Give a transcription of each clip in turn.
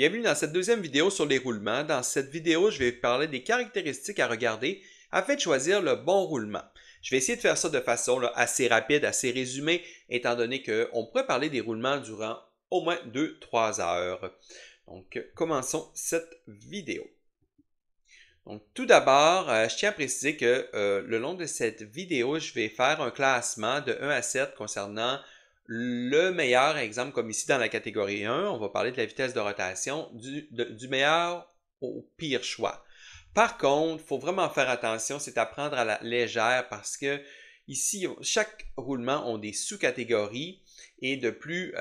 Bienvenue dans cette deuxième vidéo sur les roulements. Dans cette vidéo, je vais parler des caractéristiques à regarder afin de choisir le bon roulement. Je vais essayer de faire ça de façon assez rapide, assez résumée, étant donné qu'on pourrait parler des roulements durant au moins 2-3 heures. Donc, commençons cette vidéo. Donc, tout d'abord, je tiens à préciser que le long de cette vidéo, je vais faire un classement de 1 à 7 concernant le meilleur exemple, comme ici dans la catégorie 1, on va parler de la vitesse de rotation du meilleur au pire choix. Par contre, il faut vraiment faire attention, c'est à prendre à la légère parce que ici, chaque roulement a des sous-catégories et de plus,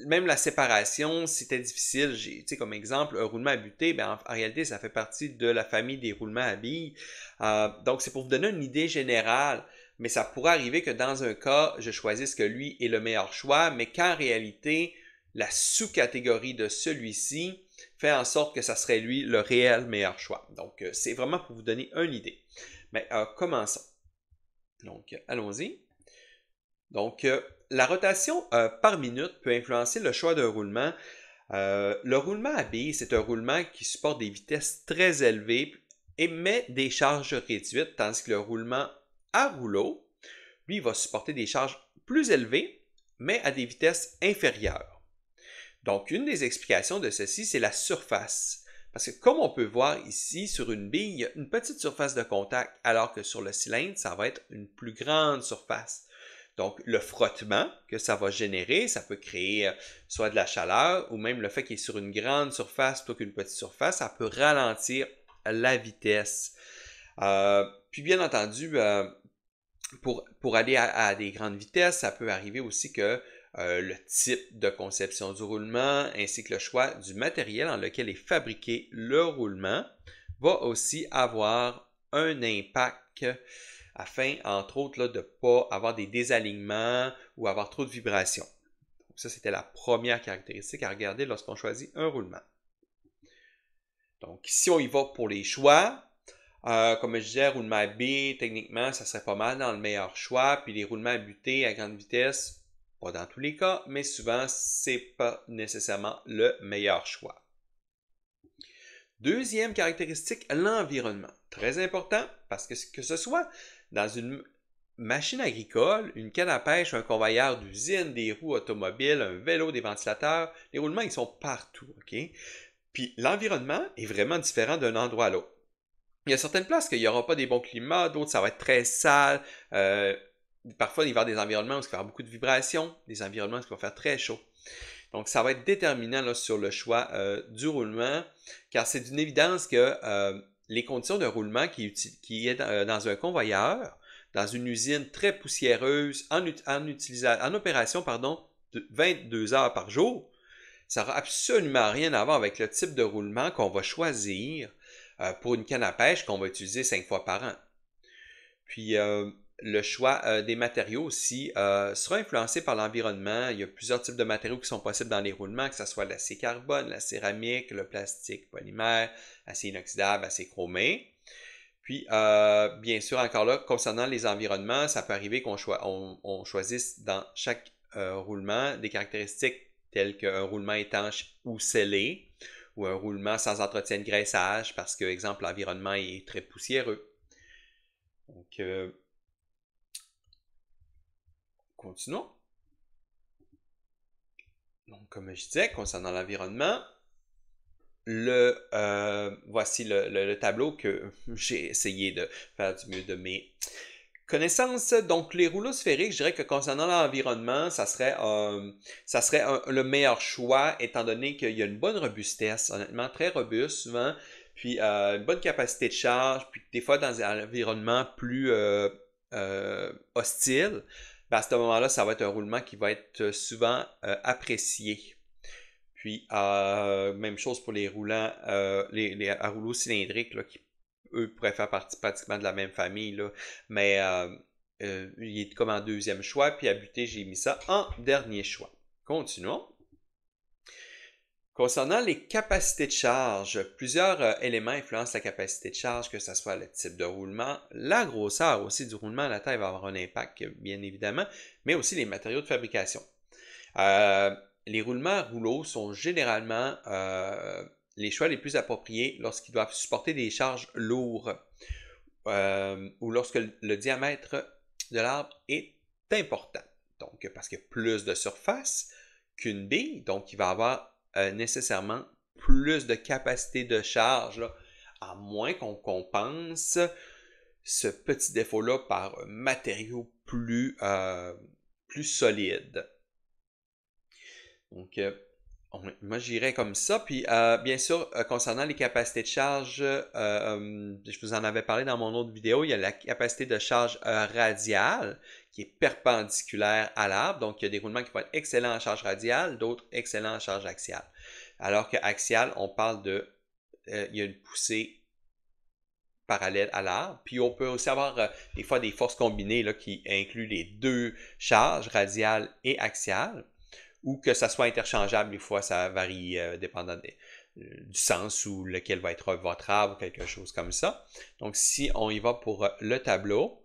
même la séparation, c'était difficile. Tu sais, comme exemple, un roulement à butée, ben, en réalité, ça fait partie de la famille des roulements à billes. Donc, c'est pour vous donner une idée générale. Mais ça pourrait arriver que dans un cas, je choisisse que lui est le meilleur choix, mais qu'en réalité, la sous-catégorie de celui-ci fait en sorte que ça serait lui le réel meilleur choix. Donc, c'est vraiment pour vous donner une idée. Mais commençons. Donc, allons-y. Donc, la rotation par minute peut influencer le choix d'un roulement. Le roulement à billes, c'est un roulement qui supporte des vitesses très élevées et met des charges réduites, tandis que le roulement à rouleau, lui, va supporter des charges plus élevées, mais à des vitesses inférieures. Donc, une des explications de ceci, c'est la surface. Parce que comme on peut voir ici, sur une bille, il y a une petite surface de contact, alors que sur le cylindre, ça va être une plus grande surface. Donc, le frottement que ça va générer, ça peut créer soit de la chaleur, ou même le fait qu'il est sur une grande surface plutôt qu'une petite surface, ça peut ralentir la vitesse. Puis bien entendu, pour aller à des grandes vitesses, ça peut arriver aussi que le type de conception du roulement ainsi que le choix du matériel dans lequel est fabriqué le roulement va aussi avoir un impact afin, entre autres, là, de ne pas avoir des désalignements ou avoir trop de vibrations. Donc ça, c'était la première caractéristique à regarder lorsqu'on choisit un roulement. Donc, si on y va pour les choix, comme je disais, roulement à billes, techniquement, ça serait pas mal dans le meilleur choix. Puis les roulements à butée à grande vitesse, pas dans tous les cas, mais souvent, c'est pas nécessairement le meilleur choix. Deuxième caractéristique, l'environnement. Très important parce que ce soit dans une machine agricole, une canne à pêche, un convoyeur d'usine, des roues automobiles, un vélo, des ventilateurs, les roulements, ils sont partout, OK? Puis l'environnement est vraiment différent d'un endroit à l'autre. Il y a certaines places qu'il n'y aura pas des bons climats, d'autres ça va être très sale. Parfois, il va y avoir des environnements où il va y avoir beaucoup de vibrations, des environnements où il va faire très chaud. Donc, ça va être déterminant là, sur le choix du roulement, car c'est d'une évidence que les conditions de roulement qui est dans un convoyeur, dans une usine très poussiéreuse, en opération de 22 heures par jour, ça n'aura absolument rien à voir avec le type de roulement qu'on va choisir pour une canne à pêche qu'on va utiliser 5 fois par an. Puis le choix des matériaux aussi sera influencé par l'environnement. Il y a plusieurs types de matériaux qui sont possibles dans les roulements, que ce soit l'acier carbone, la céramique, le plastique polymère, acier inoxydable, acier chromé. Puis, bien sûr, encore là, concernant les environnements, ça peut arriver qu'on choisisse dans chaque roulement des caractéristiques telles qu'un roulement étanche ou scellé, ou un roulement sans entretien de graissage, parce que, exemple, l'environnement est très poussiéreux. Donc, continuons. Donc, comme je disais, concernant l'environnement, voici le tableau que j'ai essayé de faire du mieux de mes connaissances. Donc, les rouleaux sphériques, je dirais que concernant l'environnement, ça serait le meilleur choix, étant donné qu'il y a une bonne robustesse, honnêtement, très robuste souvent, puis une bonne capacité de charge, puis des fois dans un environnement plus hostile, ben à ce moment-là, ça va être un roulement qui va être souvent apprécié. Puis, même chose pour les roulants, les à rouleaux cylindriques, là, qui, eux, pourraient faire partie pratiquement de la même famille, là. Mais il est comme en deuxième choix, puis à buter, j'ai mis ça en dernier choix. Continuons. Concernant les capacités de charge, plusieurs éléments influencent la capacité de charge, que ce soit le type de roulement, la grosseur aussi du roulement, la taille va avoir un impact, bien évidemment, mais aussi les matériaux de fabrication. les roulements à rouleau sont généralement les choix les plus appropriés lorsqu'ils doivent supporter des charges lourdes ou lorsque le diamètre de l'arbre est important. Donc, parce qu'il y a plus de surface qu'une bille, donc il va avoir nécessairement plus de capacité de charge, là, à moins qu'on compense ce petit défaut-là par un matériau plus solide. Donc, moi, j'irais comme ça. Puis, bien sûr, concernant les capacités de charge, je vous en avais parlé dans mon autre vidéo, il y a la capacité de charge radiale qui est perpendiculaire à l'arbre. Donc, il y a des roulements qui vont être excellents en charge radiale, d'autres excellents en charge axiale. Alors qu'axial, on parle de, il y a une poussée parallèle à l'arbre. Puis on peut aussi avoir des fois des forces combinées là, qui incluent les deux charges, radiales et axiales, ou que ça soit interchangeable. Des fois, ça varie dépendant du sens où lequel va être votre arbre ou quelque chose comme ça. Donc, si on y va pour le tableau,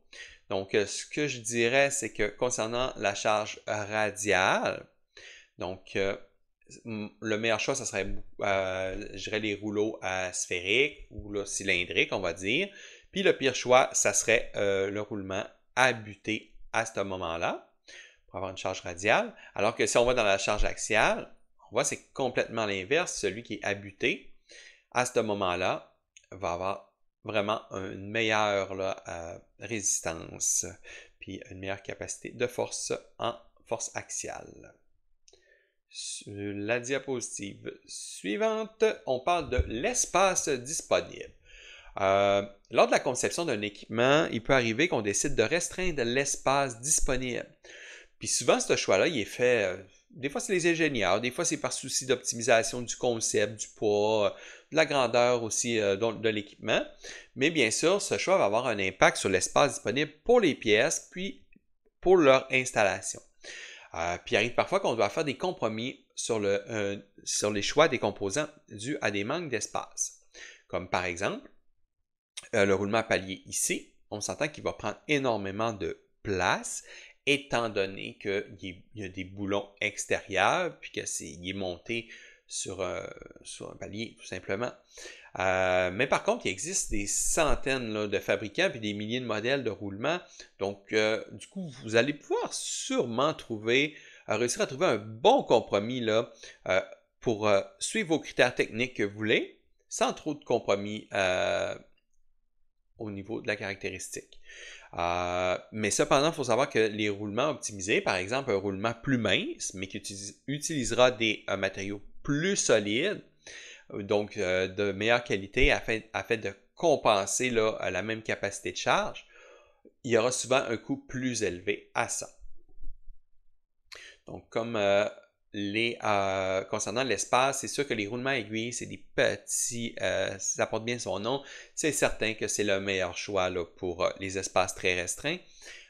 donc ce que je dirais, c'est que concernant la charge radiale, donc le meilleur choix, ça serait, je dirais, les rouleaux sphériques ou là, cylindriques, on va dire. Puis le pire choix, ça serait le roulement à butée à ce moment-là, pour avoir une charge radiale. Alors que si on va dans la charge axiale, on voit que c'est complètement l'inverse. Celui qui est à butée, à ce moment-là, va avoir vraiment une meilleure là, résistance, puis une meilleure capacité de force en force axiale. Sur la diapositive suivante, on parle de l'espace disponible. Lors de la conception d'un équipement, il peut arriver qu'on décide de restreindre l'espace disponible. Puis souvent, ce choix-là, il est fait, des fois c'est les ingénieurs, des fois c'est par souci d'optimisation du concept, du poids, de la grandeur aussi de l'équipement. Mais bien sûr, ce choix va avoir un impact sur l'espace disponible pour les pièces, puis pour leur installation. Puis il arrive parfois qu'on doit faire des compromis sur les choix des composants dus à des manques d'espace. Comme par exemple, le roulement à palier ici, on s'entend qu'il va prendre énormément de place, étant donné qu'il y a des boulons extérieurs, puis qu'il est monté sur un palier, tout simplement. Mais par contre, il existe des centaines là, de fabricants puis des milliers de modèles de roulement. Donc, du coup, vous allez pouvoir sûrement réussir à trouver un bon compromis là, pour suivre vos critères techniques que vous voulez, sans trop de compromis au niveau de la caractéristique. Mais cependant, il faut savoir que les roulements optimisés, par exemple un roulement plus mince, mais qui utilisera des matériaux plus solides, donc de meilleure qualité afin de compenser là, la même capacité de charge, il y aura souvent un coût plus élevé à ça. Donc comme concernant l'espace, c'est sûr que les roulements aiguilles, c'est des petits, ça porte bien son nom, c'est certain que c'est le meilleur choix là, pour les espaces très restreints,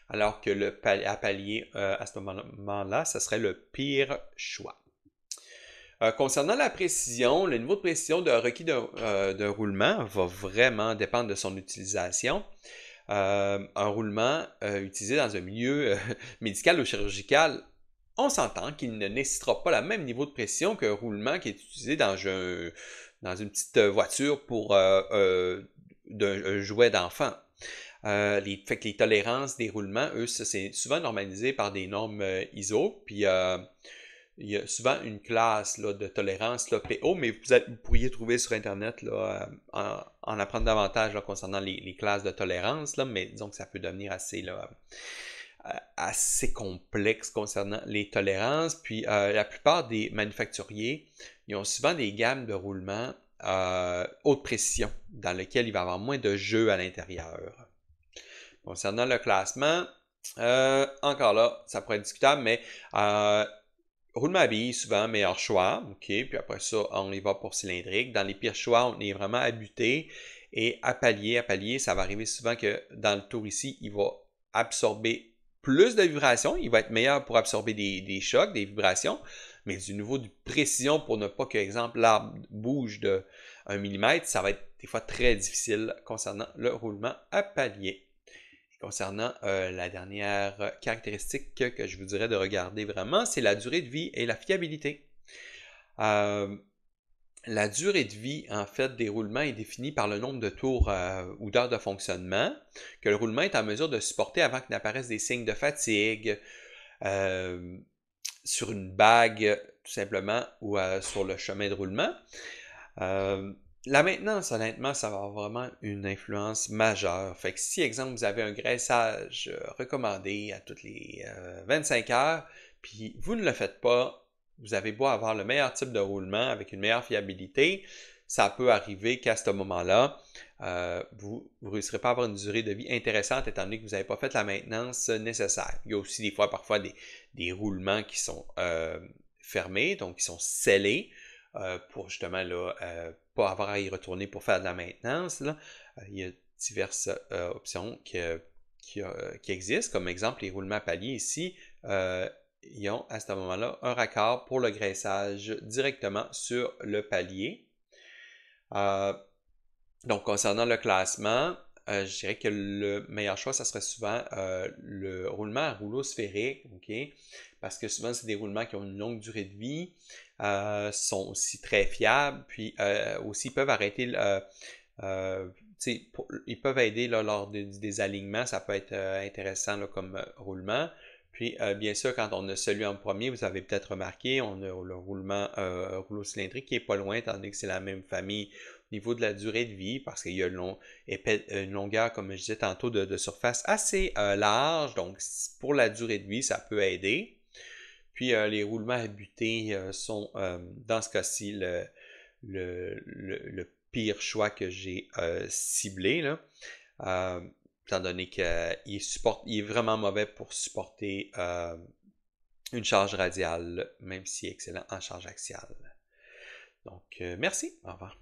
alors que le à palier, à ce moment-là, ce serait le pire choix. Concernant la précision, le niveau de précision requis d'un roulement va vraiment dépendre de son utilisation. Un roulement utilisé dans un milieu médical ou chirurgical, on s'entend qu'il ne nécessitera pas le même niveau de précision qu'un roulement qui est utilisé dans une petite voiture pour un jouet d'enfant. Fait que les tolérances des roulements, eux, c'est souvent normalisé par des normes ISO, puis il y a souvent une classe là, de tolérance là, PO, mais vous pourriez trouver sur Internet là, en apprendre davantage là, concernant les classes de tolérance, là, mais disons que ça peut devenir assez complexe concernant les tolérances. Puis la plupart des manufacturiers, ils ont souvent des gammes de roulement haute précision, dans lesquelles il va y avoir moins de jeux à l'intérieur. Concernant le classement, encore là, ça pourrait être discutable, mais roulement à billes, souvent meilleur choix, ok, puis après ça, on y va pour cylindrique. Dans les pires choix, on est vraiment à butée et à palier, ça va arriver souvent que dans le tour ici, il va absorber plus de vibrations, il va être meilleur pour absorber des chocs, des vibrations, mais du niveau de précision pour ne pas que, exemple, l'arbre bouge de 1 mm, ça va être des fois très difficile concernant le roulement à palier. Concernant la dernière caractéristique que je vous dirais de regarder vraiment, c'est la durée de vie et la fiabilité. La durée de vie, en fait, des roulements est définie par le nombre de tours ou d'heures de fonctionnement que le roulement est en mesure de supporter avant que n'apparaissent des signes de fatigue sur une bague, tout simplement, ou sur le chemin de roulement. La maintenance, honnêtement, ça va avoir vraiment une influence majeure. Fait que si, exemple, vous avez un graissage recommandé à toutes les 25 heures, puis vous ne le faites pas, vous avez beau avoir le meilleur type de roulement avec une meilleure fiabilité, ça peut arriver qu'à ce moment-là, vous ne réussirez pas à avoir une durée de vie intéressante étant donné que vous n'avez pas fait la maintenance nécessaire. Il y a aussi des fois, parfois, des roulements qui sont fermés, donc qui sont scellés pour justement là, pas avoir à y retourner pour faire de la maintenance. Là. Il y a diverses options qui existent, comme exemple les roulements paliers ici. Ils ont à ce moment-là un raccord pour le graissage directement sur le palier. Donc, concernant le classement, je dirais que le meilleur choix, ça serait souvent le roulement à rouleau sphérique, ok? Parce que souvent, c'est des roulements qui ont une longue durée de vie, sont aussi très fiables, puis aussi peuvent arrêter, ils peuvent aider là, lors des alignements, ça peut être intéressant là, comme roulement. Puis, bien sûr, quand on a celui en premier, vous avez peut-être remarqué, on a le rouleau cylindrique qui est pas loin, étant donné que c'est la même famille au niveau de la durée de vie, parce qu'il y a une longueur, comme je disais tantôt, de surface assez large. Donc, pour la durée de vie, ça peut aider. Puis, les roulements à butée sont, dans ce cas-ci, le pire choix que j'ai ciblé, là. Étant donné qu'il est vraiment mauvais pour supporter une charge radiale, même si excellent en charge axiale. Donc, merci. Au revoir.